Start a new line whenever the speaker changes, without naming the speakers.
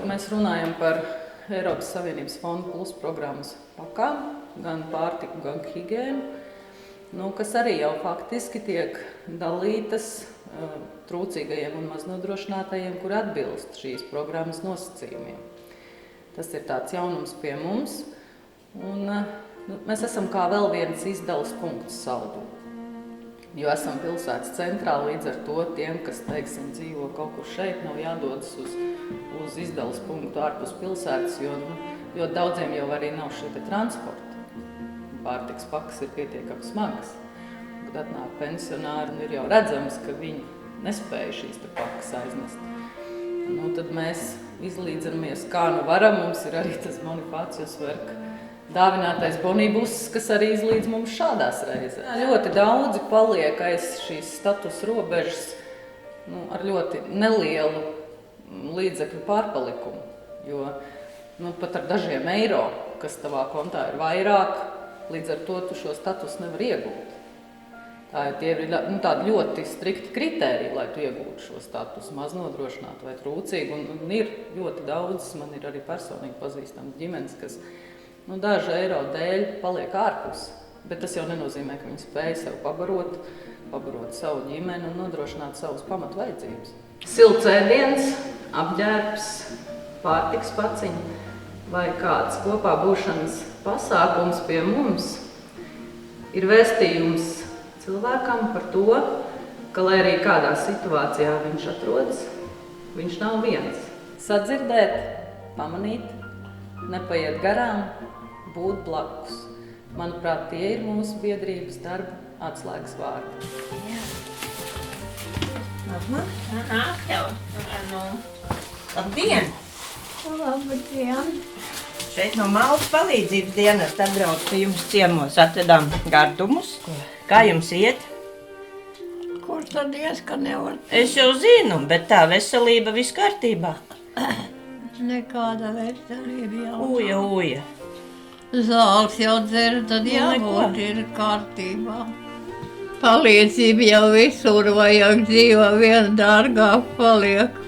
mēs runājam par Eiropas Savienības fonda plus programmas pakām, gan pārtiku, gan higēnu, kas arī jau faktiski tiek dalītas trūcīgajiem un maznodrošinātajiem, kur atbilst šīs programmas nosacījumiem. Tas ir tāds jaunums pie mums, un mēs esam kā vēl viens izdalas punkts saldū. Jo esam pilsētas centrā, līdz ar to tiem, kas, teiksim, dzīvo kaut kur šeit, nav jādodas uz izdalas punktu ārpus pilsētas, jo daudziem jau arī nav šī transporta. Pārtiks pakas ir pietiekami smagas. Kad atnāk pensionāri, ir jau redzams, ka viņi nespēja šīs pakas aiznest. Tad mēs izlīdzinamies, kā varam. Mums ir arī tas Bonifācijus Verka dāvinātais bonibus, kas arī izlīdz mums šādās reizēs. Ļoti daudzi paliek aiz šīs status robežas ar ļoti nelielu līdzekļu pārpalikumu, jo pat ar dažiem eiro, kas tavā kontā ir vairāk, līdz ar to tu šo status nevar iegūt. Tie ir tādi ļoti strikti kritēriji, lai tu iegūtu šo statusu, maznodrošinātu vai trūcīgu, un ir ļoti daudz, man ir arī personīgi pazīstams ģimenes, kas dažu eiro dēļ paliek ārpus, bet tas jau nenozīmē, ka viņi spēj sev pabarot savu ģimeni un nodrošināt savus pamatu vajadzības. Silts ēdiens, apģērbs, pārtiks paciņi vai kāds kopā būšanas pasākums pie mums ir vēstījums cilvēkam par to, ka, lai arī kādā situācijā viņš atrodas, viņš nav viens. Sadzirdēt, pamanīt, nepaiet garām, būt blakus. Manuprāt, tie ir mūsu biedrības darba atslēgas vārdi.
Jā. Labdien!
Labdien!
Šeit no Maltas palīdzības dienas atbrauc pie jums ciemos, atvedām gardumus. Kā jums iet?
Kur tad ies, ka nevar?
Es jau zinu, bet tā veselība viss kārtībā.
Nekāda veselība jau.
Uja.
Zāles jau dzer, tad jābūt ir kārtībā. Palīdzība jau visur vajag dzīvo, vien dārgāk paliek.